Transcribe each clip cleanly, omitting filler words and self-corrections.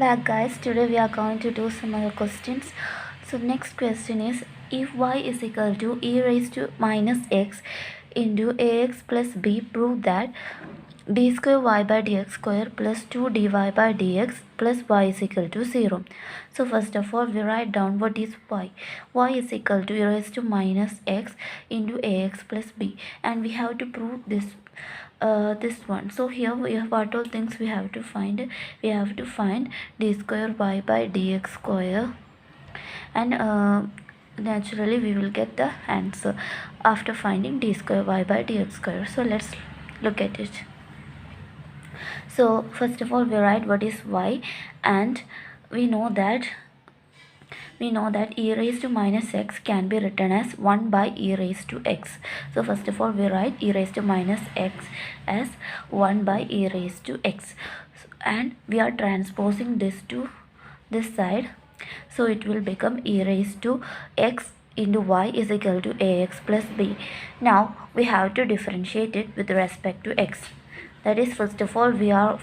back, guys. Today we are going to do some other questions. So next question is, if y is equal to e raised to minus x into ax plus b, prove that d square y by dx square plus 2 dy by dx plus y is equal to 0. So first of all, we write down what is y. Y is equal to e raised to minus x into ax plus b, and we have to prove this one. So here we have what all things we have to find. We have to find d square y by dx square, and naturally we will get the answer after finding d square y by dx square. So let's look at it. So first of all, we write what is y, and we know that e raised to minus x can be written as 1 by e raised to x. So first of all, we write e raised to minus x as 1 by e raised to x, and we are transposing this to this side, so it will become e raised to x into y is equal to ax plus b. Now we have to differentiate it with respect to x. That is, first of all, we are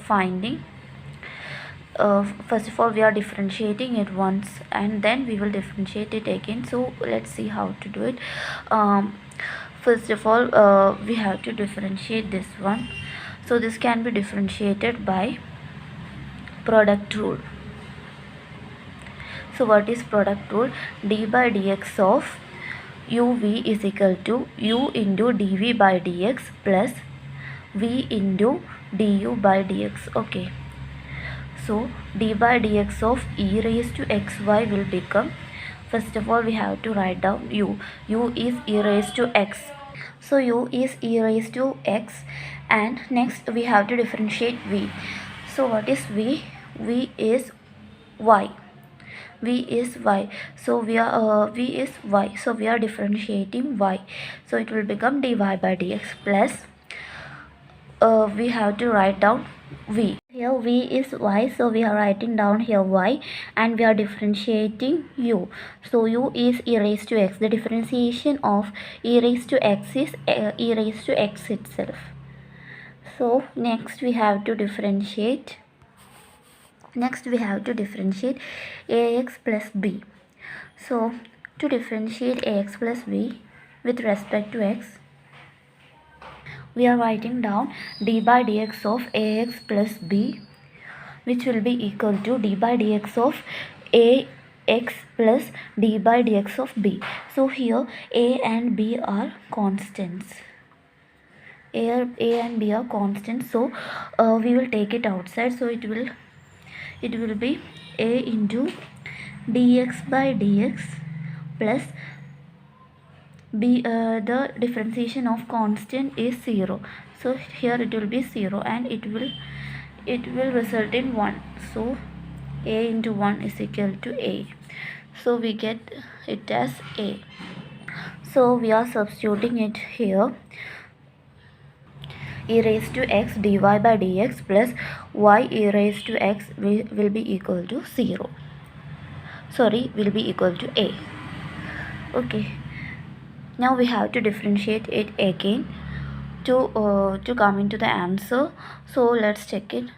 differentiating it once, and then we will differentiate it again. So let's see how to do it. First of all, we have to differentiate this one. So this can be differentiated by product rule. So what is product rule? D by dx of uv is equal to u into dv by dx plus v into du by dx. Okay. So d by dx of e raised to xy will become, first of all, we have to write down u. U is e raised to x. So u is e raised to x, and next we have to differentiate v. So what is v? V is y. V is y. So v is y. So we are differentiating y. So it will become dy by dx plus we have to write down v. Here v is y, so we are writing down here y, and we are differentiating u. So u is e raised to x. The differentiation of e raised to x is e raised to x itself. So next we have to differentiate ax plus b. So to differentiate ax plus b with respect to x, we are writing down d by dx of ax plus b, which will be equal to d by dx of ax plus d by dx of b. So here a and b are constants. A and b are constants. So we will take it outside. So it will be a into dx by dx plus b. The differentiation of constant is 0, so here it will be 0, and it will result in 1. So a into 1 is equal to a. So we get it as a. So we are substituting it here. E raised to x dy by dx plus y e raised to x will be equal to 0. Will be equal to a. Okay. Now we have to differentiate it again to come into the answer. So let's check it.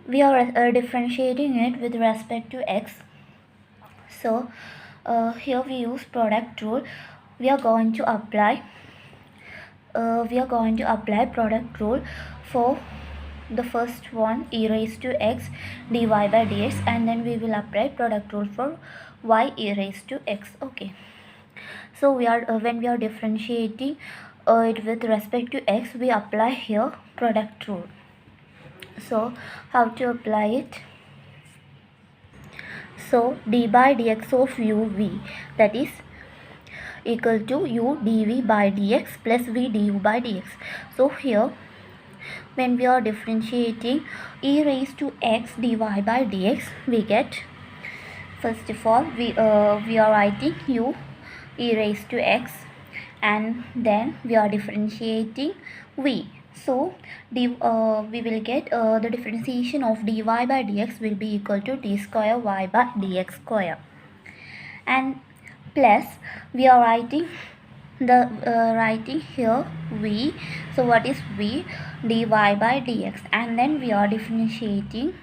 We are differentiating it with respect to x. So here we use product rule. We are going to apply product rule for the first one, e raised to x dy by dx, and then we will apply product rule for y e raised to x. Okay. So we are when we are differentiating it with respect to x, we apply here product rule. So how to apply it? So d by dx of uv, that is equal to u dv by dx plus v du by dx. So here when we are differentiating e raised to x dy by dx, we get, first of all, we are writing u e raised to x, and then we are differentiating v. So we will get the differentiation of dy by dx will be equal to d square y by dx square, and plus we are writing here v. So what is v? Dy by dx, and then we are differentiating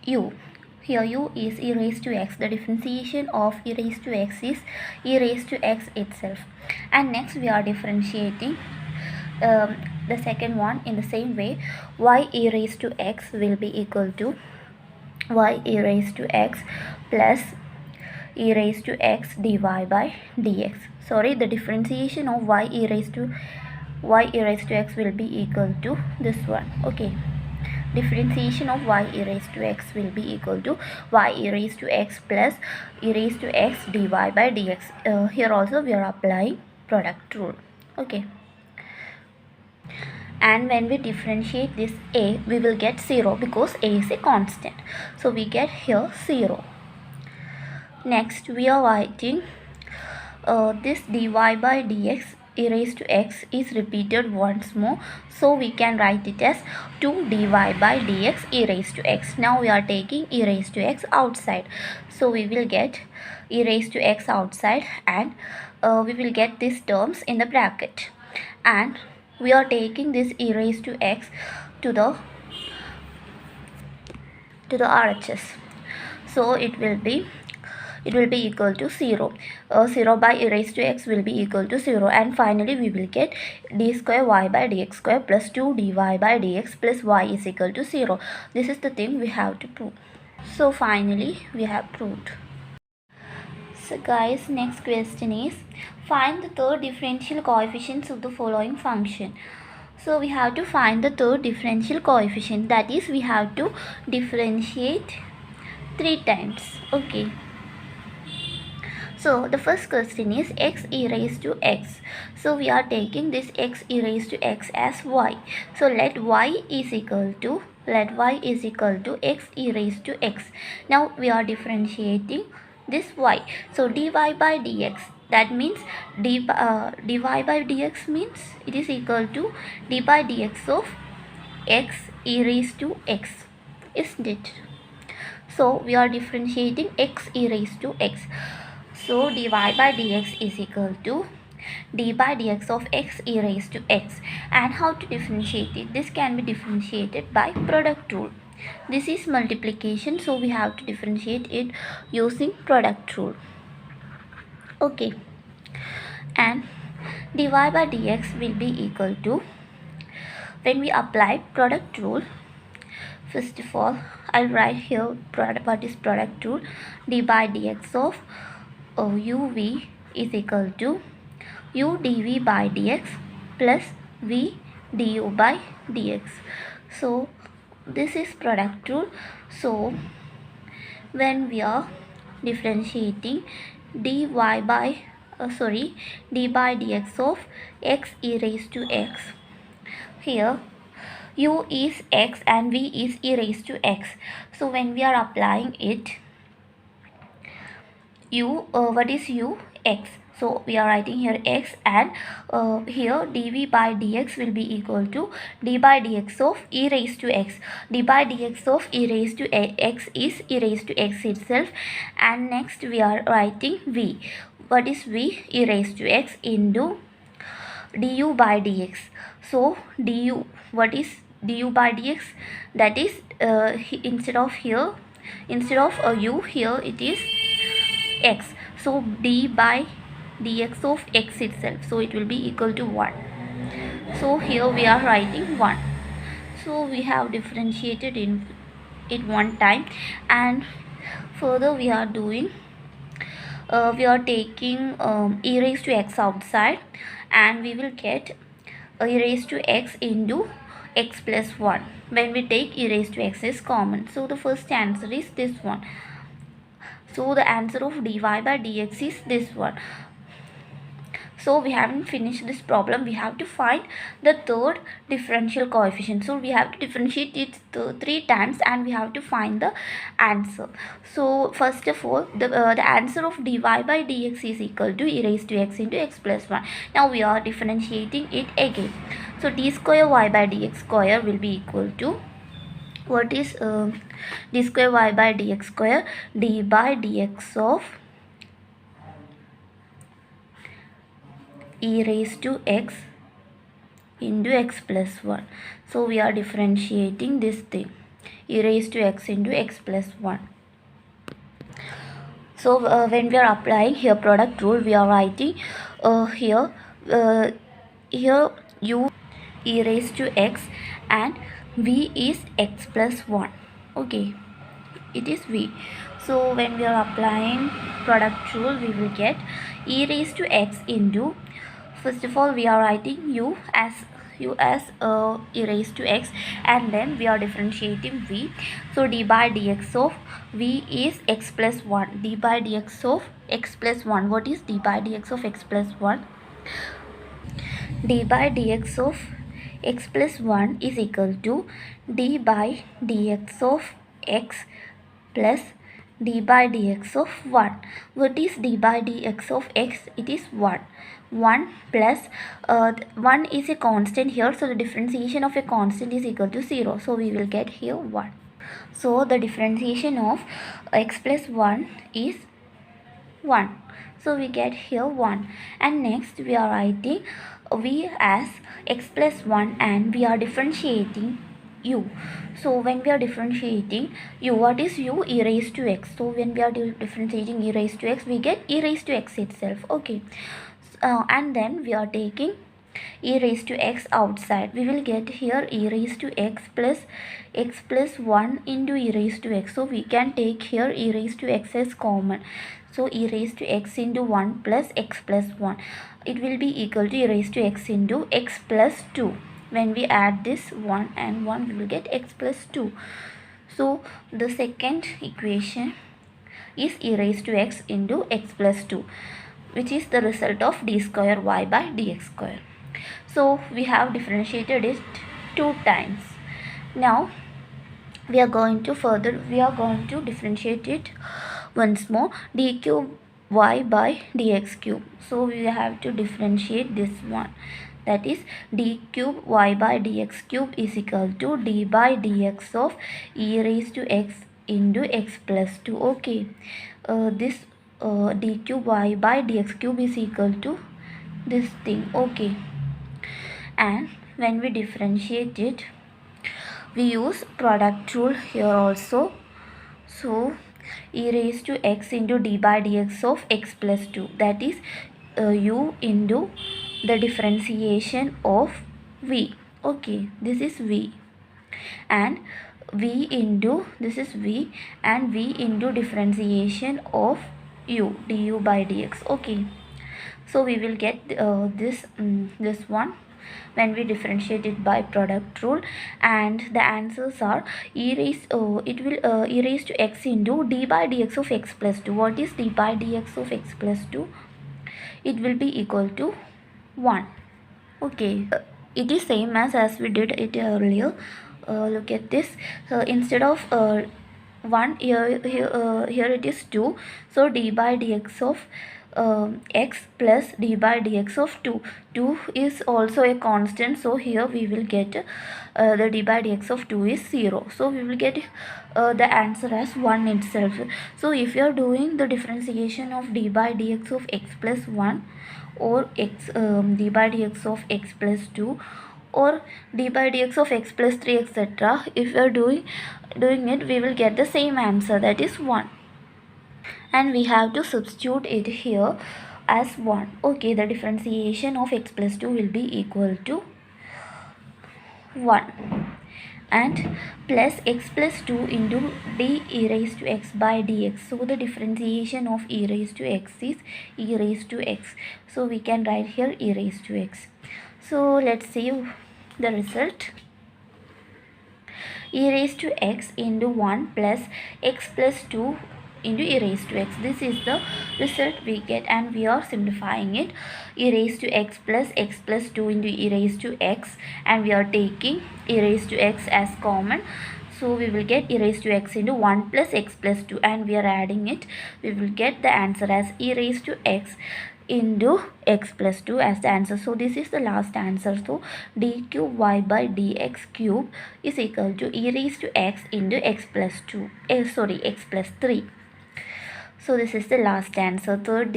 u. Here u is e raised to x. The differentiation of e raised to x is e raised to x itself. And next we are differentiating the second one in the same way. Y e raised to x will be equal to y e raised to x plus e raised to x dy by dx. Sorry, the differentiation of y e raised to x will be equal to this one. Okay, differentiation of y e raised to x will be equal to y e raised to x plus e raised to x dy by dx. Here also we are applying product rule. Okay, and when we differentiate this a, we will get 0 because a is a constant. So we get here 0. Next we are writing this dy by dx e raised to x is repeated once more, so we can write it as 2 dy by dx e raised to x. Now we are taking e raised to x outside, so we will get e raised to x outside, and we will get these terms in the bracket, and we are taking this e raised to x to the RHS, so it will be equal to 0. 0 by e raised to x will be equal to 0, and finally we will get d square y by dx square plus 2 dy by dx plus y is equal to 0. This is the thing we have to prove. So finally we have proved. So guys, next question is find the third differential coefficients of the following function. So we have to find the third differential coefficient, that is we have to differentiate 3 times. Okay. So the first question is x e raised to x. So we are taking this x e raised to x as y. So let y is equal to x e raised to x. Now we are differentiating this y. So dy by dx, that means dy by dx means it is equal to d by dx of x e raised to x, isn't it? So we are differentiating x e raised to x. So dy by dx is equal to d by dx of x e raised to x. And how to differentiate it? This can be differentiated by product rule. This is multiplication, so we have to differentiate it using product rule. Okay, and dy by dx will be equal to, when we apply product rule, first of all I'll write here what is product rule. D by dx of uv is equal to u dv by dx plus v du by dx. So this is product rule. So when we are differentiating d by dx of x e raised to x, here u is x and v is e raised to x. So when we are applying it, what is u? X. So we are writing here x, and here dv by dx will be equal to d by dx of e raised to x. D by dx of e raised to x is e raised to x itself. And next we are writing v. What is v? E raised to x into du by dx. So du, what is du by dx? That is instead of u, here it is x. So d by dx of x itself, so it will be equal to 1. So here we are writing 1. So we have differentiated in it one time, and further we are doing we are taking e raised to x outside, and we will get e raised to x into x plus 1 when we take e raised to x is common. So the first answer is this one. So the answer of dy by dx is this one. So we haven't finished this problem. We have to find the third differential coefficient. So we have to differentiate it 3 times, and we have to find the answer. So first of all, the answer of dy by dx is equal to e raised to x into x plus 1. Now we are differentiating it again. So d square y by dx square will be equal to, what is d square y by dx square? D by dx of e raised to x into x plus 1. So we are differentiating this thing. e raised to x into x plus 1. So when we are applying here product rule, we are writing here u e raised to x and v is x plus 1. Okay, it is v. So when we are applying product rule, we will get e raised to x into, first of all we are writing u as e raised to x, and then we are differentiating v. So d by dx of v is x plus 1. D by dx of x plus 1. What is d by dx of x plus 1? D by dx of x plus 1 is equal to d by dx of x plus d by dx of 1. What is d by dx of x? It is 1. 1 plus 1 is a constant here, so the differentiation of a constant is equal to 0. So we will get here 1. So the differentiation of x plus 1 is 1. So we get here 1. And next we are writing v as x plus 1 and we are differentiating u. So when we are differentiating u, what is u? E raised to x. So when we are differentiating e raised to x, we get e raised to x itself. Okay. And then we are taking e raised to x outside. We will get here e raised to x plus 1 into e raised to x. So we can take here e raised to x as common. So e raised to x into 1 plus x plus 1. It will be equal to e raised to x into x plus 2. When we add this 1 and 1, we will get x plus 2. So the second equation is e raised to x into x plus 2, which is the result of d square y by dx square. So we have differentiated it 2 times. Now we are going to differentiate it once more, d cube y by dx cube. So we have to differentiate this one, that is d cube y by dx cube is equal to d by dx of e raised to x into x plus 2. Okay, this d cube y by dx cube is equal to this thing. Okay, and when we differentiate it, we use product rule here also. So e raised to x into d by dx of x plus 2, that is u into the differentiation of v. Okay, this is v, and v into, this is v, and v into differentiation of u, du by dx. Okay, so we will get this one when we differentiate it by product rule, and the answers are e raised to x into d by dx of x plus 2. What is d by dx of x plus 2? It will be equal to 1. Okay, it is same as we did it earlier. Look at this. Instead of 1, here it is 2. So d by dx of x plus d by dx of 2. 2 is also a constant, so here we will get the d by dx of 2 is 0. So we will get the answer as 1 itself. So if you are doing the differentiation of d by dx of x plus 1 or d by dx of x plus 2 or d by dx of x plus 3, etc., if you are doing it, we will get the same answer, that is 1. And we have to substitute it here as 1. Okay, the differentiation of x plus 2 will be equal to 1 and plus x plus 2 into d e raised to x by dx. So the differentiation of e raised to x is e raised to x. So we can write here e raised to x. So let's see the result. E raised to x into 1 plus x plus 2 into e raised to x. This is the result we get, and we are simplifying it. E raised to x plus 2 into e raised to x, and we are taking e raised to x as common. So we will get e raised to x into 1 plus x plus 2, and we are adding it. We will get the answer as e raised to x into x plus 2 as the answer. So this is the last answer. So d cube y by dx cube is equal to e raised to x into x plus 2. X plus 3. So this is the last answer, third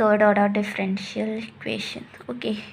order differential equation. Okay.